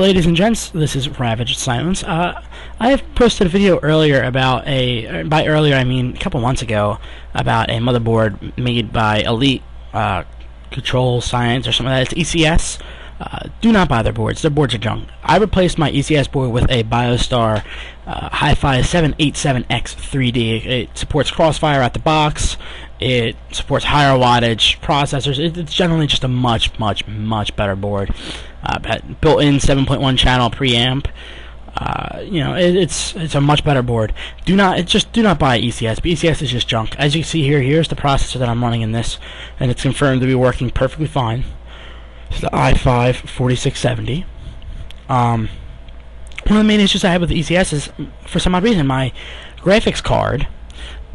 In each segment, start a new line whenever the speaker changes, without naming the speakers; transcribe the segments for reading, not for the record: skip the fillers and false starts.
ladies and gents, this is Ravaged Silence. I have posted a video earlier about by earlier I mean a couple months ago, about a motherboard made by Elite Control Science or something like that. It's ECS. Do not buy their boards. Their boards are junk. I replaced my ECS board with a Biostar Z87X 3D. It supports Crossfire out the box. It supports higher wattage processors. It's generally just a much better board. Built-in 7.1 channel preamp. It's a much better board. Do not buy ECS. ECS is just junk. As you see here, here's the processor that I'm running in this, and it's confirmed to be working perfectly fine. It's the i5-4670. One of the main issues I had with the ECS is, for some odd reason, my graphics card,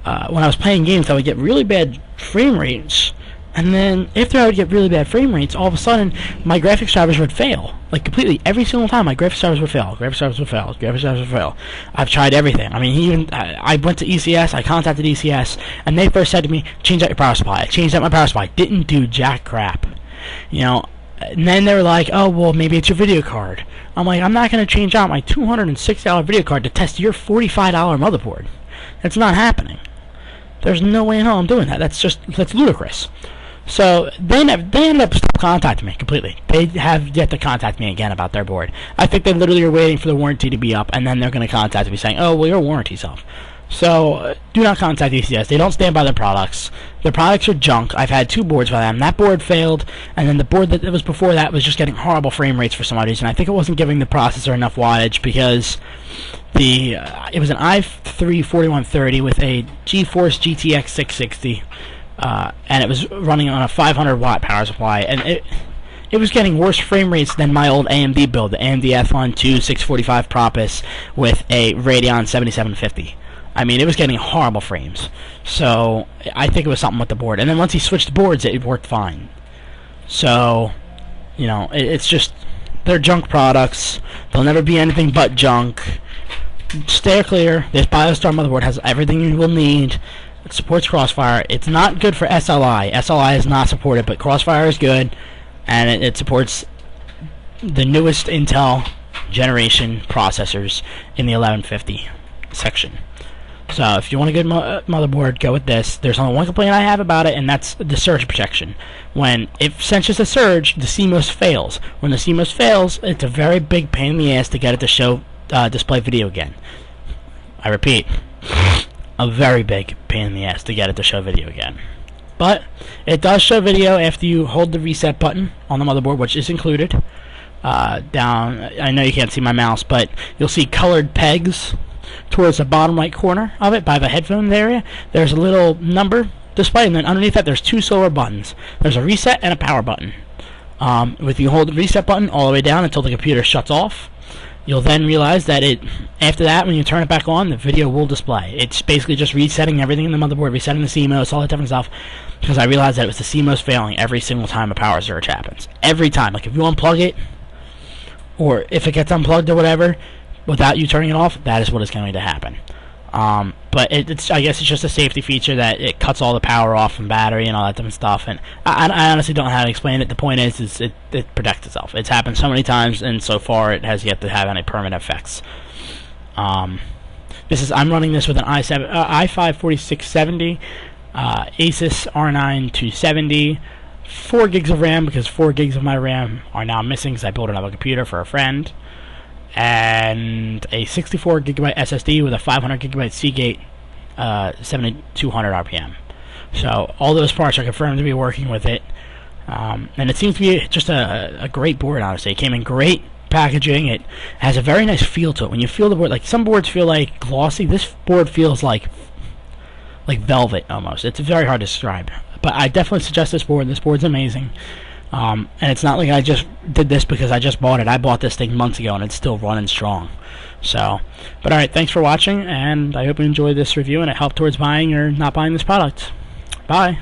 when I was playing games, I would get really bad frame rates, and then after I would get really bad frame rates, all of a sudden my graphics drivers would fail, like completely. Every single time my graphics drivers would fail. Graphics drivers would fail. Graphics drivers would fail. I've tried everything. I mean, I went to ECS. I contacted ECS, and they first said to me, "Change out your power supply." I changed out my power supply. Didn't do jack crap. And then they were like, "Oh, well, maybe it's your video card." I'm like, I'm not going to change out my $206 video card to test your $45 motherboard. That's not happening. There's no way in hell I'm doing that. That's ludicrous. So they ended up contacting me completely. They have yet to contact me again about their board. I think they literally are waiting for the warranty to be up, and then they're going to contact me saying, "Oh, well, your warranty's up." So do not contact ECS. They don't stand by their products. Their products are junk. I've had two boards by them. That board failed, and then the board that was before that was just getting horrible frame rates for some odd reason. I think it wasn't giving the processor enough wattage because it was an i3-4130 with a GeForce GTX 660, and it was running on a 500-watt power supply, and it was getting worse frame rates than my old AMD build, the AMD Athlon 2 645 Propus with a Radeon 7750. I mean, it was getting horrible frames. So I think it was something with the board. And then once he switched boards, it worked fine. So, it's just, they're junk products. They'll never be anything but junk. Stay clear. This Biostar motherboard has everything you will need. It supports Crossfire. It's not good for SLI. SLI is not supported, but Crossfire is good. And it supports the newest Intel generation processors in the 1150 section. So if you want a good motherboard, go with this. There's only one complaint I have about it, and that's the surge protection. If it senses a surge, the CMOS fails. When the CMOS fails, it's a very big pain in the ass to get it to show display video again. I repeat, a very big pain in the ass to get it to show video again. But it does show video after you hold the reset button on the motherboard, which is included. Down, I know you can't see my mouse, but you'll see colored pegs towards the bottom right corner of it by the headphone area. There's a little number display, and then underneath that there's two silver buttons. There's a reset and a power button. If you hold the reset button all the way down until the computer shuts off, you'll then realize that after that, when you turn it back on, the video will display. It's basically just resetting everything in the motherboard, resetting the CMOS, all that different stuff, because I realized that it was the CMOS failing every single time a power surge happens. Every time. Like if you unplug it, or if it gets unplugged or whatever, without you turning it off, that is what is going to happen. But I guess it's just a safety feature that it cuts all the power off from battery and all that different stuff. And I honestly don't know how to explain it. The point is it protects itself. It's happened so many times, and so far it has yet to have any permanent effects. I'm running this with an i5-4670, Asus R9 270, 4 gigs of RAM because 4 gigs of my RAM are now missing because I built another computer for a friend, and a 64 gigabyte SSD with a 500 gigabyte Seagate 7200 RPM. So all those parts are confirmed to be working with it, and it seems to be just a great board. Honestly, it came in great packaging. It has a very nice feel to it. When you feel the board, like some boards feel like glossy, this board feels like velvet almost. It's very hard to describe, but I definitely suggest this board. This board's amazing. And it's not like I just did this because I just bought it. I bought this thing months ago, and it's still running strong. So, but alright, thanks for watching, and I hope you enjoyed this review, and it helped towards buying or not buying this product. Bye.